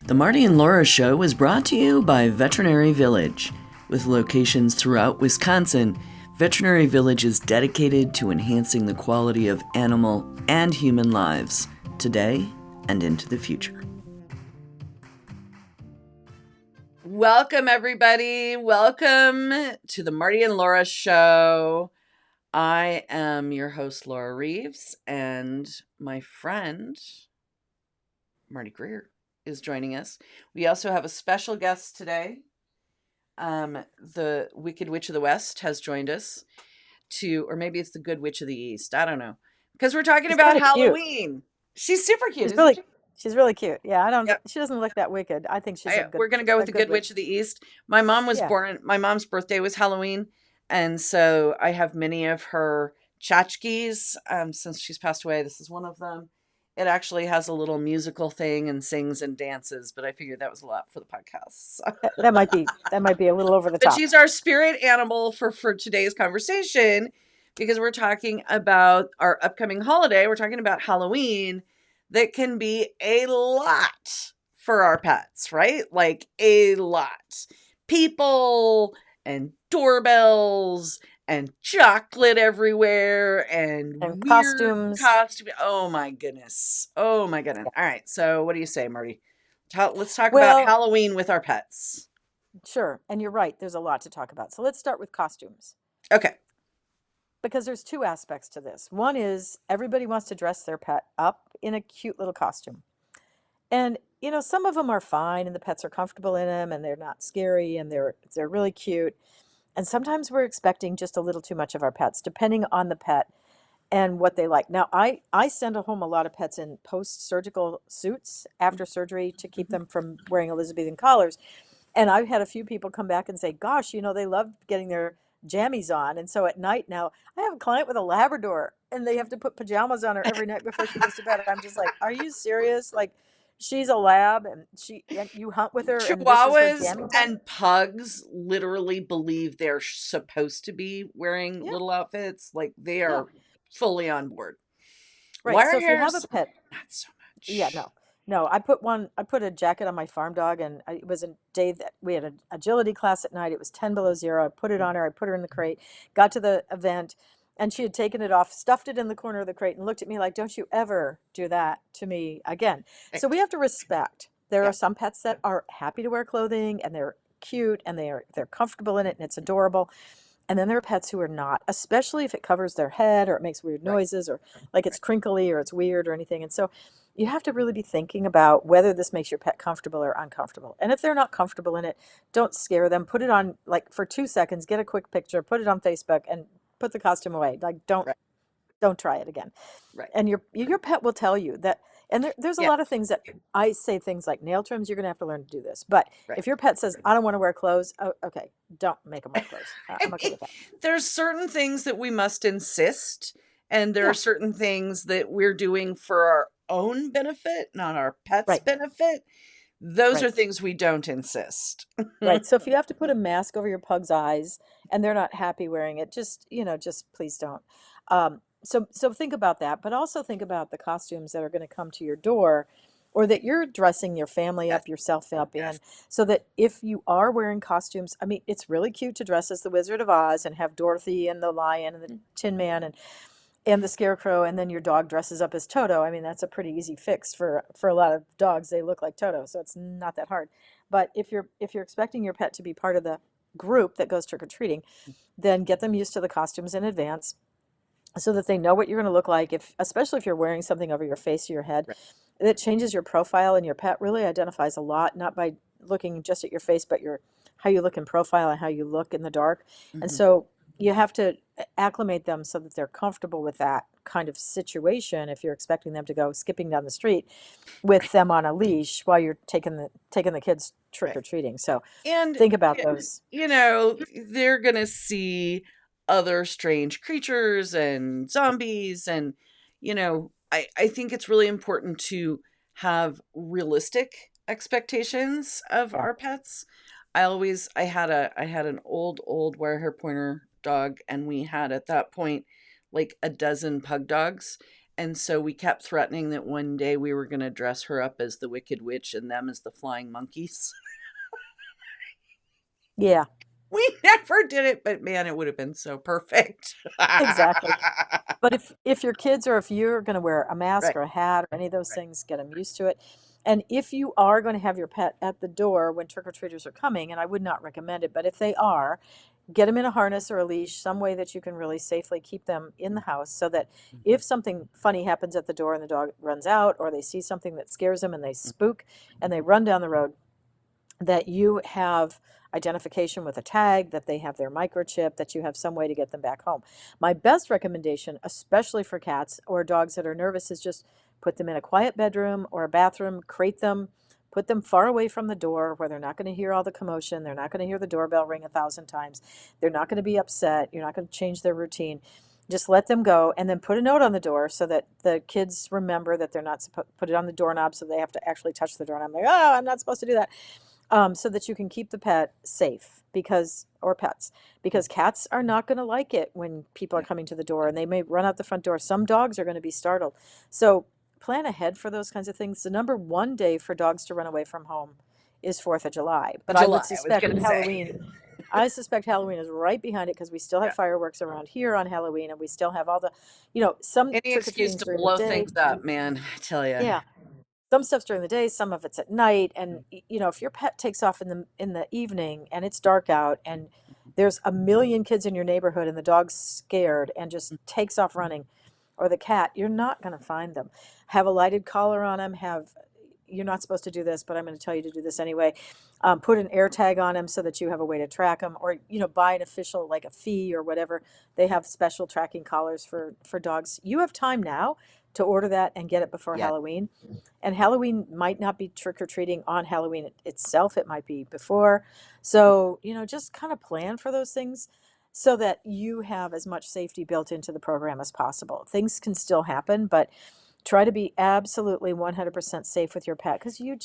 The Marty and Laura Show is brought to you by Veterinary Village. With locations throughout Wisconsin, Veterinary Village is dedicated to enhancing the quality of animal and human lives today and into the future. Welcome, everybody. Welcome to the Marty and Laura Show. I am your host, Laura Reeves, and my friend, Marty Greer, is joining us. We also have a special guest today. The Wicked Witch of the West has joined us or maybe it's the Good Witch of the East. I don't know. Because we're talking about Halloween. Cute. She's super cute. She's really cute. Yeah, she doesn't look that wicked. I think she's we're going to go with the Good Witch of the East. My mom was born, my mom's birthday was Halloween. And so I have many of her tchotchkes since she's passed away. This is one of them. It actually has a little musical thing and sings and dances, but I figured that was a lot for the podcast. So. That might be a little over the top. But she's our spirit animal for today's conversation because we're talking about our upcoming holiday. We're talking about Halloween that can be a lot for our pets, right? Like a lot. People and doorbells and chocolate everywhere and weird costumes. Oh my goodness. All right. So what do you say, Marty? Let's talk about Halloween with our pets. Sure. And you're right. There's a lot to talk about. So let's start with costumes. Okay. Because there's two aspects to this. One is everybody wants to dress their pet up in a cute little costume. And, you know, some of them are fine and the pets are comfortable in them and they're not scary and they're really cute. And sometimes we're expecting just a little too much of our pets, depending on the pet and what they like. Now, I send home a lot of pets in post-surgical suits after surgery to keep them from wearing Elizabethan collars. And I've had a few people come back and say, gosh, you know, they love getting their jammies on. And so at night now, I have a client with a Labrador and they have to put pajamas on her every night before she goes to bed. I'm just like, are you serious? Like, she's a lab and you hunt with her. Chihuahuas and pugs literally believe they're supposed to be wearing little outfits. Like they are fully on board. Right. So if you have a pet, not so much. Yeah, no. I put a jacket on my farm dog and it was a day that we had an agility class at night. It was 10 below zero. I put it on her. I put her in the crate, got to the event and she had taken it off, stuffed it in the corner of the crate and looked at me like, don't you ever do that to me again. So we have to respect. There are some pets that are happy to wear clothing and they're cute and they're comfortable in it and it's adorable. And then there are pets who are not, especially if it covers their head or it makes weird noises or like it's crinkly or it's weird or anything. And so you have to really be thinking about whether this makes your pet comfortable or uncomfortable. And if they're not comfortable in it, don't scare them. Put it on like for 2 seconds, get a quick picture, put it on Facebook and put the costume away. Like don't try it again. Right. And your pet will tell you that. And there's a lot of things that I say things like nail trims, you're going to have to learn to do this. But if your pet says, I don't want to wear clothes, okay, don't make them wear clothes. I'm okay with that. There's certain things that we must insist. And there are certain things that we're doing for our own benefit, not our pet's benefit. Those are things we don't insist. Right. So if you have to put a mask over your pug's eyes and they're not happy wearing it, just please don't. So think about that, but also think about the costumes that are going to come to your door or that you're dressing your family up, yourself up in, so that if you are wearing costumes, I mean, it's really cute to dress as the Wizard of Oz and have Dorothy and the Lion and the Tin Man and the Scarecrow, and then your dog dresses up as Toto. I mean, that's a pretty easy fix for a lot of dogs. They look like Toto, so it's not that hard. But if you're expecting your pet to be part of the group that goes trick-or-treating, then get them used to the costumes in advance so that they know what you're going to look like, especially if you're wearing something over your face or your head. It changes your profile, and your pet really identifies a lot, not by looking just at your face, but how you look in profile and how you look in the dark. And so you have to acclimate them so that they're comfortable with that kind of situation if you're expecting them to go skipping down the street with them on a leash while you're taking the kids trick-or-treating. So think about those. You know, they're going to see other strange creatures and zombies and, you know, I think it's really important to have realistic expectations of our pets. I had an old wire hair pointer dog, and we had at that point like a dozen pug dogs, And so we kept threatening that one day we were going to dress her up as the Wicked Witch and them as the flying monkeys. Yeah, We never did it, but man, it would have been so perfect. exactly. But if your kids or if you're going to wear a mask Right, or a hat or any of those right. things, get them used to it. And if you are going to have your pet at the door when trick-or-treaters are coming, and I would not recommend it, but if they are, get them in a harness or a leash, some way that you can really safely keep them in the house so that Mhm, if something funny happens at the door and the dog runs out or they see something that scares them and they mhm. spook and they run down the road, that you have identification with a tag, that they have their microchip, that you have some way to get them back home. My best recommendation, especially for cats or dogs that are nervous, is just put them in a quiet bedroom or a bathroom, crate them, put them far away from the door where they're not going to hear all the commotion. They're not going to hear the doorbell ring 1,000 times. They're not going to be upset. You're not going to change their routine. Just let them go and then put a note on the door so that the kids remember that they're not supposed to put it on the doorknob so they have to actually touch the doorknob. Like, oh, I'm not supposed to do that, so that you can keep the pet safe because or pets because cats are not going to like it when people are Yeah. coming to the door and they may run out the front door. Some dogs are going to be startled. So plan ahead for those kinds of things. The number one day for dogs to run away from home is 4th of July, but I would July, I was suspect going to say. Halloween. I suspect Halloween is right behind it because we still have Yeah. fireworks around here on Halloween and we still have all the, some Any trick or excuse treating's to during the blow day. things up, man. I tell you. Yeah, some stuff's during the day, some of it's at night, and if your pet takes off in the evening and it's dark out and there's a million kids in your neighborhood and the dog's scared and just takes off running, or the cat, you're not going to find them. Have a lighted collar on them. You're not supposed to do this, but I'm going to tell you to do this anyway. Put an air tag on them so that you have a way to track them, or buy an official like a fee or whatever. They have special tracking collars for dogs. You have time now to order that and get it before Yeah. Halloween. And Halloween might not be trick or treating on Halloween itself, it might be before. So, just kind of plan for those things so that you have as much safety built into the program as possible. Things can still happen, but try to be absolutely 100% safe with your pet because you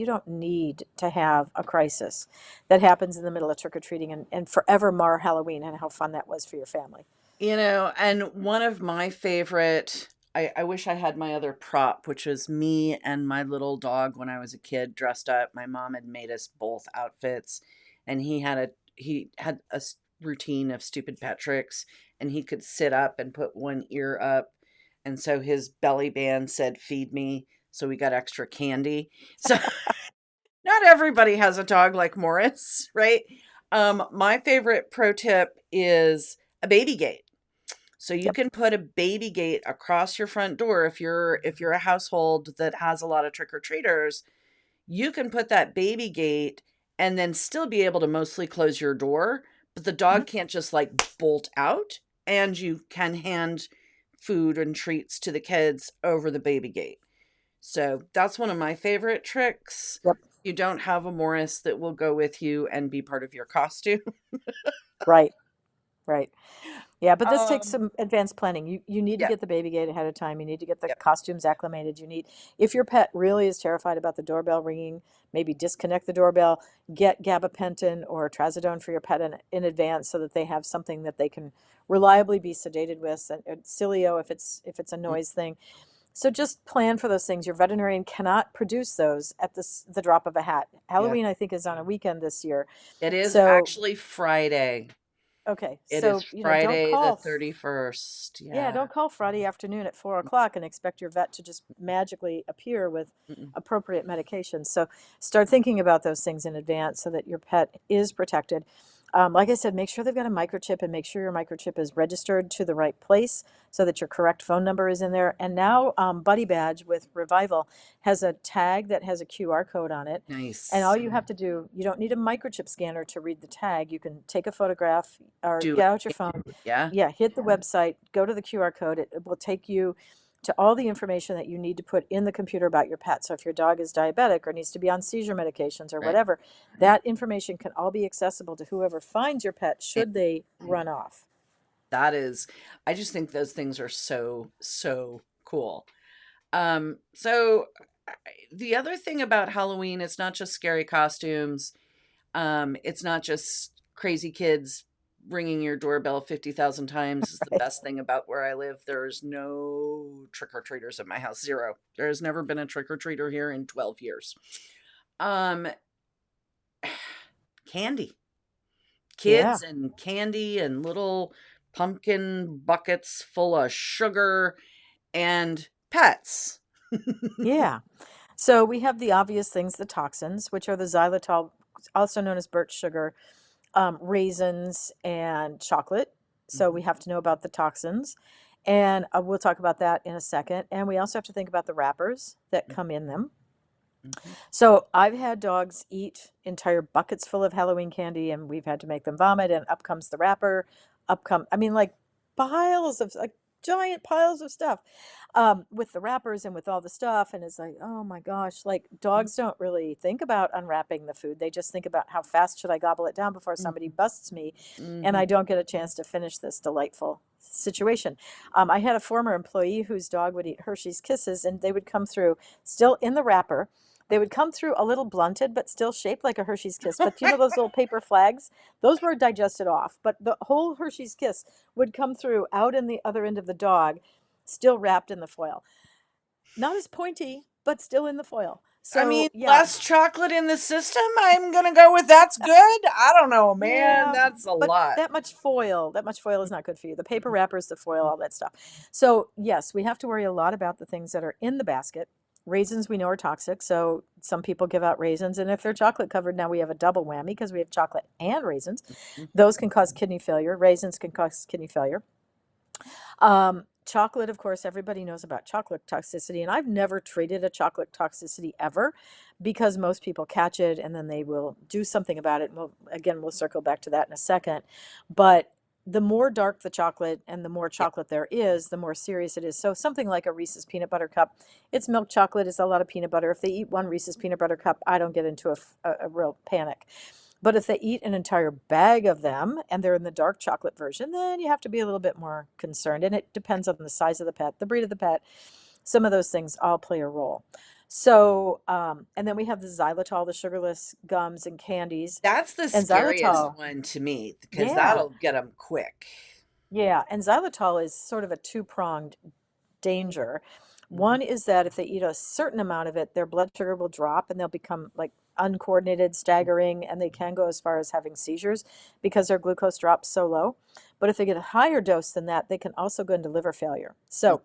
don't need to have a crisis that happens in the middle of trick or treating and forever mar Halloween and how fun that was for your family. And one of my favorite, I wish I had my other prop, which was me and my little dog when I was a kid dressed up. My mom had made us both outfits, and he had a routine of stupid pet tricks, and he could sit up and put one ear up, and so his belly band said "feed me," so we got extra candy. So not everybody has a dog like Morris, right? My favorite pro tip is a baby gate. So you Yep. can put a baby gate across your front door if you're a household that has a lot of trick-or-treaters, you can put that baby gate and then still be able to mostly close your door, but the Mhm. dog can't just like bolt out, and you can hand food and treats to the kids over the baby gate. So that's one of my favorite tricks. Yep. You don't have a Morris that will go with you and be part of your costume. Right. Right. Yeah, but this takes Um, some advanced planning. You need to yeah, get the baby gate ahead of time. You need to get the yep, costumes acclimated. If your pet really is terrified about the doorbell ringing, maybe disconnect the doorbell, get gabapentin or trazodone for your pet in advance so that they have something that they can reliably be sedated with, and Cilio if it's a mm, noise thing. So just plan for those things. Your veterinarian cannot produce those at the drop of a hat. yeah. Halloween, I think, is on a weekend this year. It is So, actually Friday. okay. It is So, don't Friday the call. 31st. Yeah, Yeah. don't call Friday afternoon at 4 o'clock and expect your vet to just magically appear with Mm-mm. appropriate medications. So start thinking about those things in advance so that your pet is protected. Like I said, make sure they've got a microchip and make sure your microchip is registered to the right place so that your correct phone number is in there. And now, Buddy Badge with Revival has a tag that has a QR code on it. And all Nice. you have to do, you don't need a microchip scanner to read the tag. You can take a photograph or Do get out your it. phone. Yeah. Yeah, hit the website, go to the QR code. It will take you to all the information that you need to put in the computer about your pet. So if your dog is diabetic or needs to be on seizure medications or Right. whatever, Right. that information can all be accessible to whoever finds your pet And should they run off. that is, I just think those things are so, so cool. So the other thing about Halloween, it's not just scary costumes. It's not just crazy kids ringing your doorbell 50,000 times is the Right. best thing about where I live. There's no trick-or-treaters at my house, 0. There has never been a trick-or-treater here in 12 years. Um, Candy. Yeah. Kids and candy and little pumpkin buckets full of sugar and pets. Yeah. So we have the obvious things, the toxins, which are the xylitol, also known as birch sugar, raisins, and chocolate. So we Mhm, have to know about the toxins. And we'll talk about that in a second. And we also have to think about the wrappers that mm, come in them. mhm. So I've had dogs eat entire buckets full of Halloween candy, and we've had to make them vomit, and up comes the wrapper, I mean, like piles of, like giant piles of stuff, with the wrappers and with all the stuff. And it's like, oh my gosh, like dogs don't really think about unwrapping the food. They just think about how fast should I gobble it down before somebody Mhm, busts me and I mhm. don't get a chance to finish this delightful situation. I had a former employee whose dog would eat Hershey's Kisses, and they would come through still in the wrapper. They would come through a little blunted, but still shaped like a Hershey's Kiss. But you know those little paper flags? Those were digested off. But the whole Hershey's Kiss would come through out in the other end of the dog, still wrapped in the foil. Not as pointy, but still in the foil. I mean, So yeah, less chocolate in the system? I'm gonna go with that's good? I don't know, man, yeah. that's a But lot. that much foil is not good for you. The paper wrappers, the foil, all that stuff. So yes, we have to worry a lot about the things that are in the basket. Raisins we know are toxic, so some people give out raisins, and if they're chocolate covered, now we have a double whammy because we have chocolate and raisins. Mhm. Those can cause kidney failure. Raisins can cause kidney failure. Chocolate, of course, everybody knows about chocolate toxicity, and I've never treated a chocolate toxicity ever because most people catch it and then they will do something about it. And we'll circle back to that in a second. But the more dark the chocolate and the more Yeah. chocolate there is, the more serious it is. So something like a Reese's peanut butter cup, it's milk chocolate, it's a lot of peanut butter. If they eat one Reese's peanut butter cup, I don't get into a real panic. But if they eat an entire bag of them and they're in the dark chocolate version, then you have to be a little bit more concerned. And it depends on the size of the pet, the breed of the pet. Some of those things all play a role. So, and then we have the xylitol, the sugarless gums and candies. That's the And scariest xylitol, one to me because yeah, that'll get them quick. yeah. And xylitol is sort of a two-pronged danger. Mhm. One is that if they eat a certain amount of it, their blood sugar will drop and they'll become like uncoordinated, staggering, and they can go as far as having seizures because their glucose drops so low. But if they get a higher dose than that, they can also go into liver failure. Mm. So,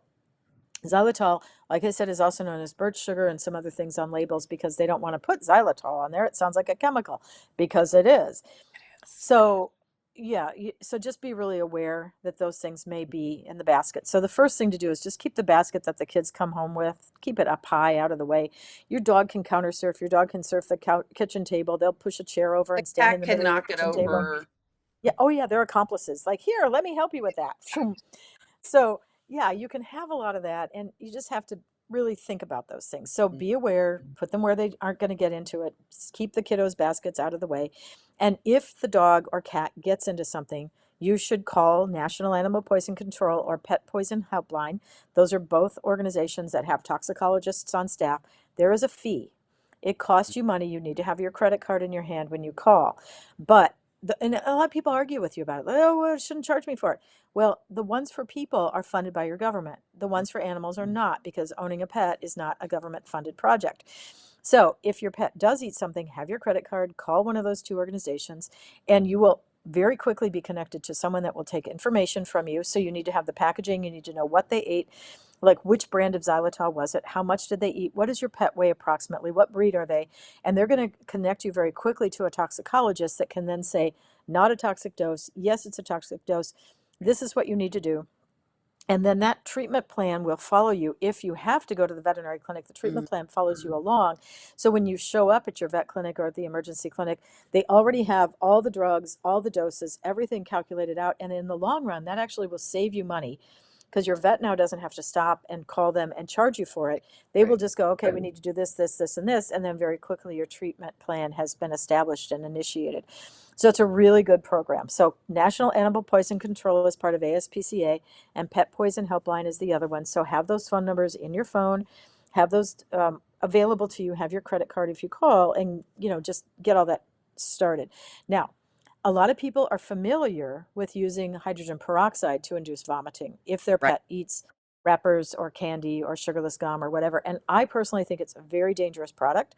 xylitol, like I said, is also known as birch sugar and some other things on labels because they don't want to put xylitol on there. It sounds like a chemical because it is. Yes. So, yeah, so just be really aware that those things may be in the basket. So the first thing to do is just keep the basket that the kids come home with, keep it up high out of the way. Your dog can counter surf. Your dog can surf the kitchen table. They'll push a chair over The and stand in cat the can middle of your knock it kitchen table. over. Yeah, oh yeah, they're accomplices. Like, here, let me help you with that. So, yeah, you can have a lot of that, and you just have to really think about those things. So, Mm. be aware, put them where they aren't going to get into it, keep the kiddos' baskets out of the way. And if the dog or cat gets into something, you should call National Animal Poison Control or Pet Poison Helpline. Those are both organizations that have toxicologists on staff. There is a fee. It costs you money. You need to have your credit card in your hand when you call. But and a lot of people argue with you about it. Oh, well, it shouldn't charge me for it. Well, the ones for people are funded by your government. The ones for animals are not because owning a pet is not a government funded project. So if your pet does eat something, have your credit card, call one of those two organizations, and you will very quickly be connected to someone that will take information from you. So you need to have the packaging, you need to know what they ate, like which brand of xylitol was it, how much did they eat, what does your pet weigh approximately, what breed are they, and they're going to connect you very quickly to a toxicologist that can then say, not a toxic dose, yes, it's a toxic dose, this is what you need to do. And then that treatment plan will follow you. If you have to go to the veterinary clinic, the treatment plan follows you along. So when you show up at your vet clinic or at the emergency clinic, they already have all the drugs, all the doses, everything calculated out. And in the long run, that actually will save you money because your vet now doesn't have to stop and call them and charge you for it. They will Right. just go, okay, we need to do this, this, this, and this. And then very quickly, your treatment plan has been established and initiated. So it's a really good program. So National Animal Poison Control is part of ASPCA, and Pet Poison Helpline is the other one. So have those phone numbers in your phone, have those available to you, have your credit card if you call, and just get all that started. Now, A lot of people are familiar with using hydrogen peroxide to induce vomiting if their Right. pet eats wrappers or candy or sugarless gum or whatever. And I personally think it's a very dangerous product.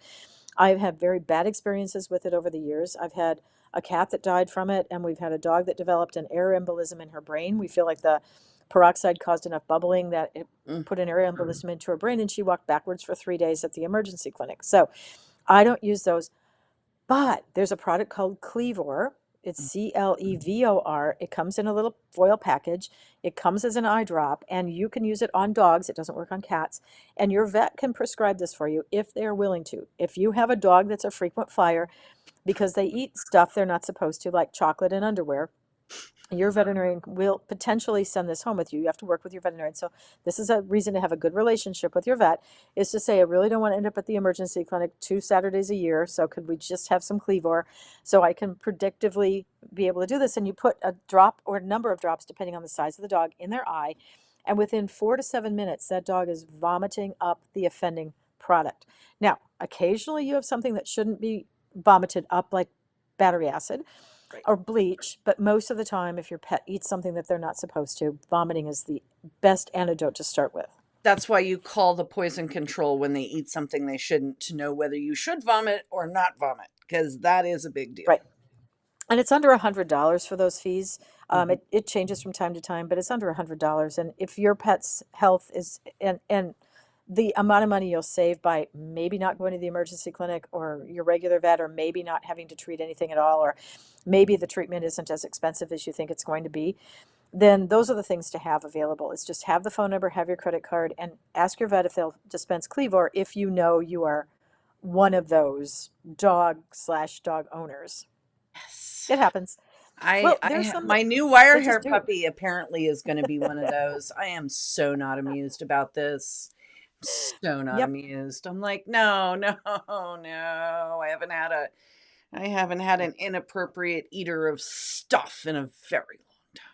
I've had very bad experiences with it over the years. I've had a cat that died from it, and we've had a dog that developed an air embolism in her brain. We feel like the peroxide caused enough bubbling that it Mm. put an air embolism into her brain, and she walked backwards for 3 days at the emergency clinic. So I don't use those, but there's a product called Clevor. It's Clevor. It comes in a little foil package. It comes as an eye drop, and you can use it on dogs. It doesn't work on cats. And your vet can prescribe this for you if they are willing to. If you have a dog that's a frequent flyer because they eat stuff they're not supposed to, like chocolate and underwear, your veterinarian will potentially send this home with you. You have to work with your veterinarian. So this is a reason to have a good relationship with your vet, is to say, I really don't want to end up at the emergency clinic 2 Saturdays a year. So could we just have some Clevor so I can predictively be able to do this? And you put a drop or a number of drops, depending on the size of the dog, in their eye. And within 4 to 7 minutes, that dog is vomiting up the offending product. Now, occasionally you have something that shouldn't be vomited up, like battery acid Right. or bleach, but most of the time, if your pet eats something that they're not supposed to, vomiting is the best antidote to start with. That's why you call the poison control when they eat something they shouldn't, to know whether you should vomit or not vomit, because that is a big deal. Right. And it's under $100 for those fees. Mhm. It changes from time to time, but it's under $100. And if your pet's health is, and the amount of money you'll save by maybe not going to the emergency clinic or your regular vet, or maybe not having to treat anything at all, or maybe the treatment isn't as expensive as you think it's going to be, then those are the things to have available. It's just have the phone number, have your credit card, and ask your vet if they'll dispense Clevor if you know you are one of those dog/dog owners. Yes. It happens. I, Well, I, there's some that my new wire they hair just do. puppy apparently is going to be one of those. I am so not amused about this. So not Yep. amused. I'm like, no, no, no. I haven't had an inappropriate eater of stuff in a very long time.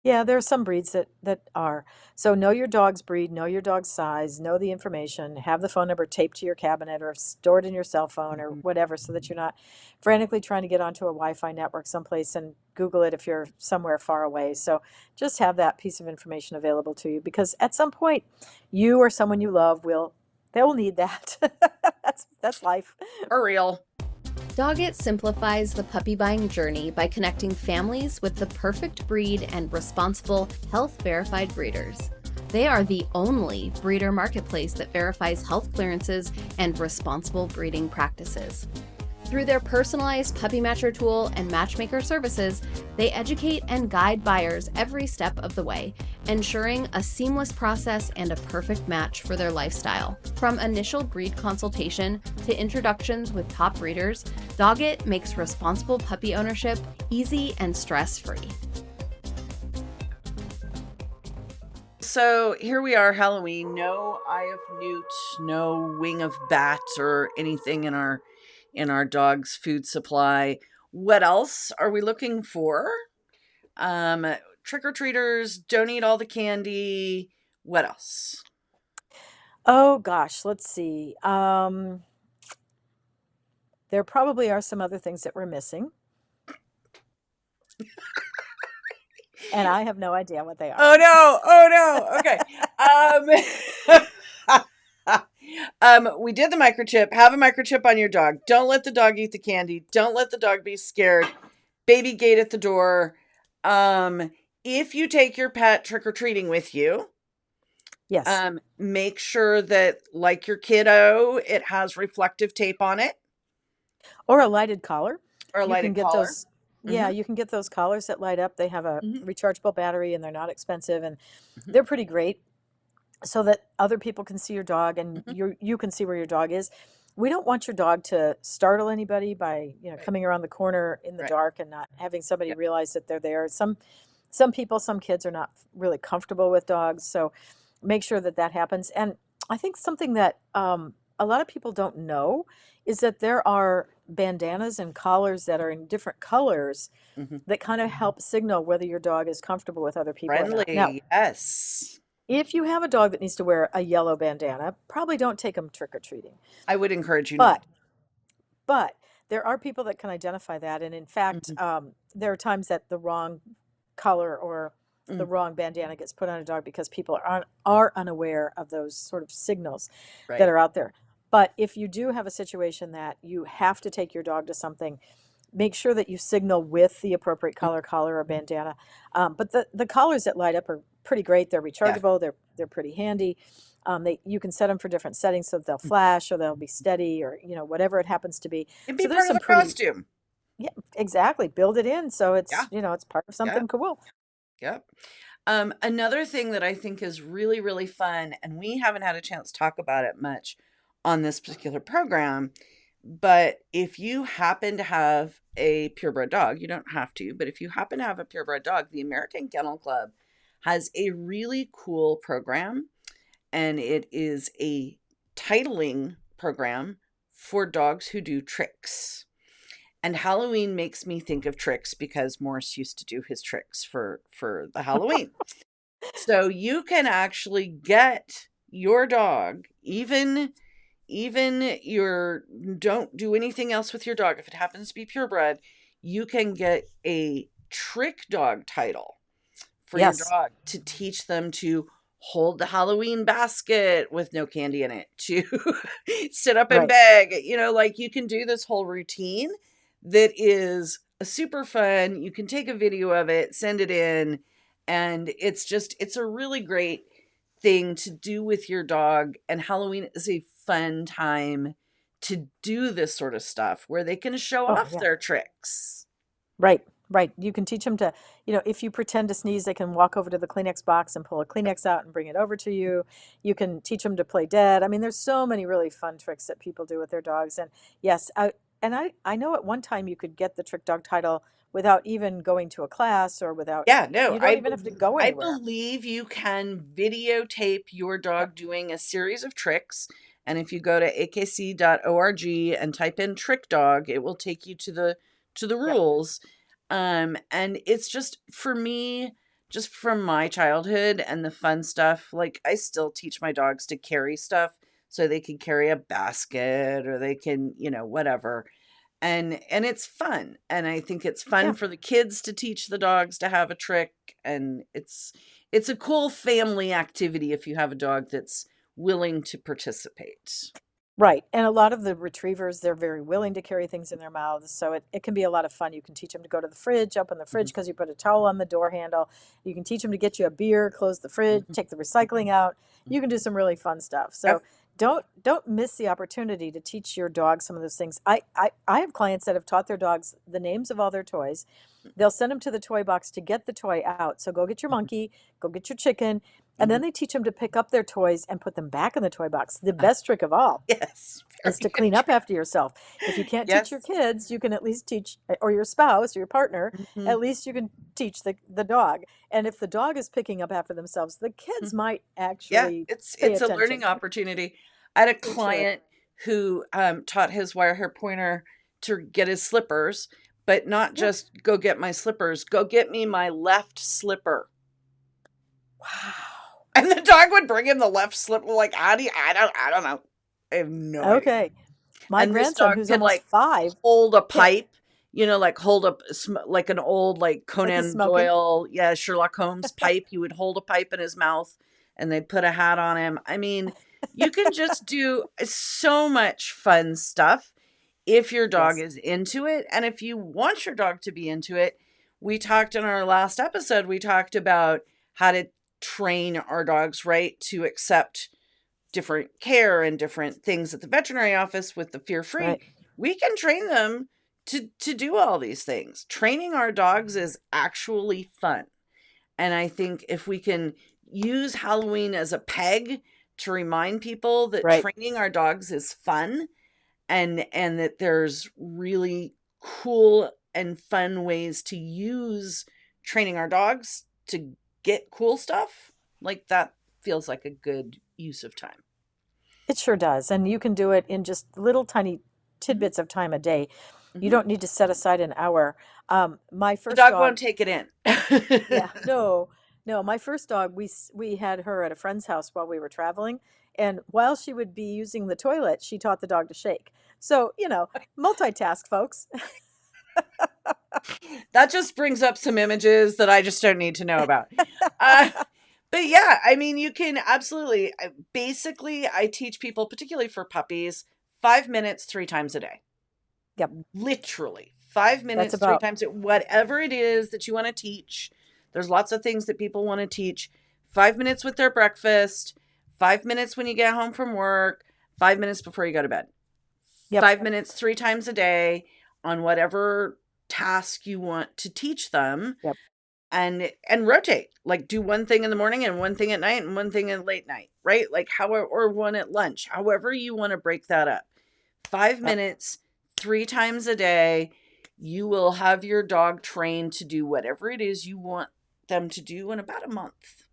Yeah, there are some breeds that are. So know your dog's breed, know your dog's size, know the information, have the phone number taped to your cabinet or stored in your cell phone or Mhm. whatever, so that you're not frantically trying to get onto a Wi-Fi network someplace and Google it if you're somewhere far away. So just have that piece of information available to you, because at some point you or someone you love will they will need that. That's life. For real. Doggett simplifies the puppy buying journey by connecting families with the perfect breed and responsible, health-verified breeders. They are the only breeder marketplace that verifies health clearances and responsible breeding practices. Through their personalized puppy matcher tool and matchmaker services, they educate and guide buyers every step of the way, ensuring a seamless process and a perfect match for their lifestyle. From initial breed consultation to introductions with top breeders, Doggett makes responsible puppy ownership easy and stress-free. So here we are, Halloween. No eye of newt, no wing of bat, or anything in our dog's food supply. What else are we looking for? Trick or treaters, don't eat all the candy. What else? Oh gosh, let's see. There probably are some other things that we're missing, and I have no idea what they are. Oh no! Oh no! Okay. We did the microchip. Have a microchip on your dog. Don't let the dog eat the candy. Don't let the dog be scared. Baby gate at the door. If you take your pet trick or treating with you, Yes. make sure that, like your kiddo, it has reflective tape on it Or a lighted collar. or a You can lighted get collar. those, yeah, Mm-hmm. you can get those collars that light up. They have a Mm-hmm. rechargeable battery and they're not expensive, and Mm-hmm. they're pretty great, so that other people can see your dog and Mm-hmm. you can see where your dog is. We don't want your dog to startle anybody by, Right. coming around the corner in the Right. dark and not having somebody Yep. realize that they're there. Some people, some kids are not really comfortable with dogs, so make sure that that happens. And I think something that a lot of people don't know is that there are bandanas and collars that are in different colors Mm-hmm. that kind of help signal whether your dog is comfortable with other people or not. Now, Friendly, yes. if you have a dog that needs to wear a yellow bandana, probably don't take them trick or treating. I would encourage you But not. but there are people that can identify that. And in fact, Mhm. there are times that the wrong color or the Mm, wrong bandana gets put on a dog because people are unaware of those sort of signals that right. are out there. But if you do have a situation that you have to take your dog to something, make sure that you signal with the appropriate Mm, collar or bandana. But the collars that light up are pretty great. They're yeah. rechargeable. They're pretty handy. You can set them for different settings so they'll Mm. flash or they'll be steady or whatever it happens to be. It'd be So there's part of some the pretty, costume. yeah, exactly. Build it in so Yeah. it's part of Yeah. something cool. Yep. Another thing that I think is really, really fun, and we haven't had a chance to talk about it much on this particular program, but if you happen to have a purebred dog, you don't have to, but if you happen to have a purebred dog, the American Kennel Club has a really cool program, and it is a titling program for dogs who do tricks. And Halloween makes me think of tricks because Morris used to do his tricks for the Halloween. So you can actually get your dog, even your don't do anything else with your dog. If it happens to be purebred, you can get a trick dog title for your Yes. dog to teach them to hold the Halloween basket with no candy in it, to sit up and Right. beg. Like you can do this whole routine that is super fun. You can take a video of it, send it in, and it's a really great thing to do with your dog. And Halloween is a fun time to do this sort of stuff where they can show Oh, off yeah. their tricks. Right. Right. You can teach them to, if you pretend to sneeze, they can walk over to the Kleenex box and pull a Kleenex out and bring it over to you. You can teach them to play dead. I mean, there's so many really fun tricks that people do with their dogs. And yes, I know at one time you could get the trick dog title without even going to a class or without, Yeah, no, you don't even have to go I anywhere. believe you can videotape your dog Yep. doing a series of tricks. And if you go to akc.org and type in trick dog, it will take you to the Yep. rules. And it's just for me, just from my childhood and the fun stuff, like I still teach my dogs to carry stuff so they can carry a basket or they can, whatever, and it's fun, and I think it's fun Yeah. for the kids to teach the dogs to have a trick, and it's a cool family activity if you have a dog that's willing to participate. Right. And a lot of the retrievers, they're very willing to carry things in their mouths. So it can be a lot of fun. You can teach them to go to the fridge, open the fridge Mhm, because you put a towel on the door handle. You can teach them to get you a beer, close the fridge, mhm, take the recycling out. mhm. You can do some really fun stuff. Yep. So don't miss the opportunity to teach your dog some of those things. I have clients that have taught their dogs the names of all their toys. They'll send them to the toy box to get the toy out. So go get your Mhm, monkey, go get your chicken, and mhm. then they teach them to pick up their toys and put them back in the toy box. The best trick of all Yes, is to very clean up true. after yourself. If you can't teach your Yes. kids, you can at least teach, or your spouse or your partner, Mhm, at least you can teach the dog. And if the dog is picking up after themselves, the kids mhm. might Yeah, actually pay it's a learning attention. opportunity. I had a It sure is. client who, taught his wire hair pointer to get his slippers, but not Yeah. just go get my slippers, go get me my left slipper. Wow. And the dog would bring him the left slipper, like, how do you, I don't know. I have no idea. Okay. My And this grandson, dog who's could almost like 5, hold a can't, pipe, like hold up like an old like like he's Conan smoking. Doyle, yeah, Sherlock Holmes pipe. He would hold a pipe in his mouth and they'd put a hat on him. I mean, you can just do so much fun stuff if your dog Yes. is into it. And if you want your dog to be into it, we talked in our last episode, we talked about how to train our dogs right to accept different care and different things at the veterinary office with the fear free. Right. We can train them to do all these things. Training our dogs is actually fun. And I think if we can use Halloween as a peg to remind people that Right. training our dogs is fun, and that there's really cool and fun ways to use training our dogs to get cool stuff, like that feels like a good use of time. It sure does. And you can do it in just little tiny Mhm, tidbits of time a day. You mhm. don't need to set aside an hour. My The first dog dog, won't take it in. yeah, no, no, my first dog, we had her at a friend's house while we were traveling, And while she would be using the toilet, she taught the dog to shake. So, multitask, folks. That just brings up some images that I just don't need to know about. Uh, but yeah, I mean, you can absolutely, basically, I teach people, particularly for puppies, 5 minutes 3 times a day. Yep. Literally 5 minutes, That's 3 about times, whatever it is that you want to teach. There's lots of things that people want to teach. 5 minutes with their breakfast, 5 minutes when you get home from work, 5 minutes before you go to bed. Yep. 5 minutes 3 times a day on whatever task you want to teach them. Yep. And rotate, like do one thing in the morning and one thing at night and one thing at late night, right? Like or one at lunch, however you want to break that up. 5 minutes 3 times a day, you will have your dog trained to do whatever it is you want them to do in about a month.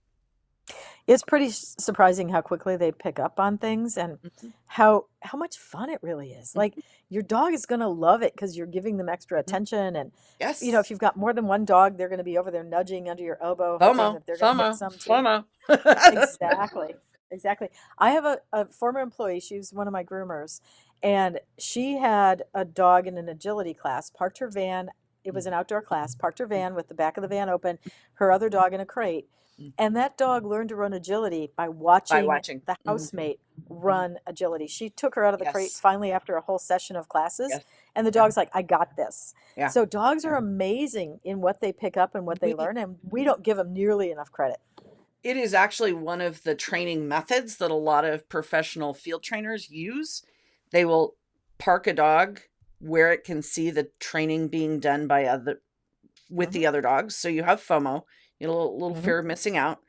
It's pretty surprising how quickly they pick up on things and how much fun it really is. Like your dog is going to love it because you're giving them extra attention. And, Yes. if you've got more than one dog, they're going to be over there nudging under your elbow, hoping FOMO, that they're going to get FOMO, some too. FOMO. Exactly. I have a former employee. She was one of my groomers, and she had a dog in an agility class, parked her van. It was an outdoor class, parked her van with the back of the van open, her other dog in a crate. And that dog learned to run agility by watching the housemate run agility. She took her out of the crate finally after a whole session of classes. And the dog's like, I got this. Yeah. So dogs are amazing in what they pick up and what they learn. And we don't give them nearly enough credit. It is actually one of the training methods that a lot of professional field trainers use. They will park a dog where it can see the training being done by the other dogs. So you have FOMO, a little fear of missing out.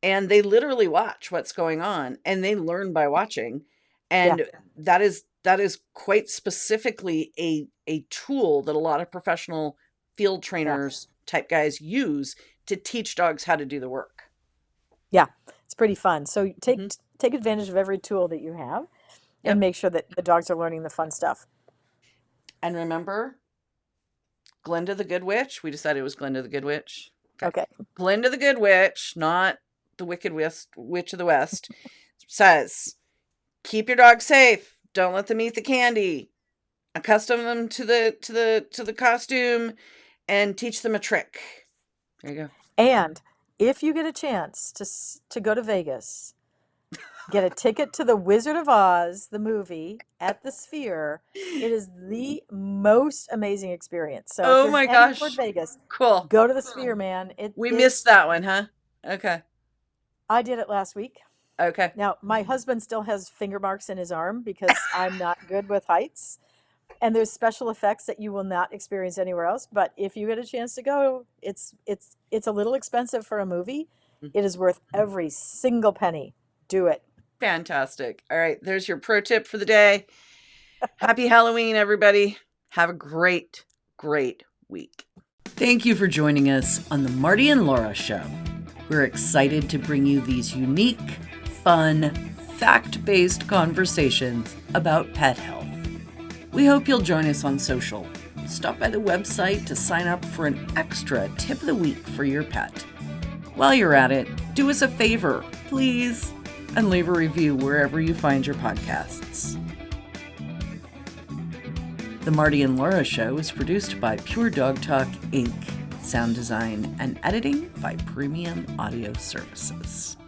And they literally watch what's going on and they learn by watching. And that is quite specifically a tool that a lot of professional field trainers type guys use to teach dogs how to do the work. Yeah, it's pretty fun. So take advantage of every tool that you have and make sure that the dogs are learning the fun stuff. And remember, Glinda the Good Witch. We decided it was Glinda the Good Witch. Okay. Glinda the Good Witch, not the Wicked Witch of the West, says, keep your dog safe. Don't let them eat the candy. Accustom them to the costume and teach them a trick. There you go. And if you get a chance to go to Vegas, get a ticket to the Wizard of Oz, the movie, at the Sphere. It is the most amazing experience. So oh if my you're gosh, toward Vegas, cool. Go to the Sphere, man. We missed that one, huh? Okay. I did it last week. Okay. Now my husband still has finger marks in his arm because I'm not good with heights. And there's special effects that you will not experience anywhere else. But if you get a chance to go, it's a little expensive for a movie. It is worth every single penny. Do it. Fantastic. All right. There's your pro tip for the day. Happy Halloween, everybody. Have a great, great week. Thank you for joining us on the Marty and Laura Show. We're excited to bring you these unique, fun, fact-based conversations about pet health. We hope you'll join us on social. Stop by the website to sign up for an extra tip of the week for your pet. While you're at it, do us a favor, please, and leave a review wherever you find your podcasts. The Marty and Laura Show is produced by Pure Dog Talk, Inc., sound design and editing by Premium Audio Services.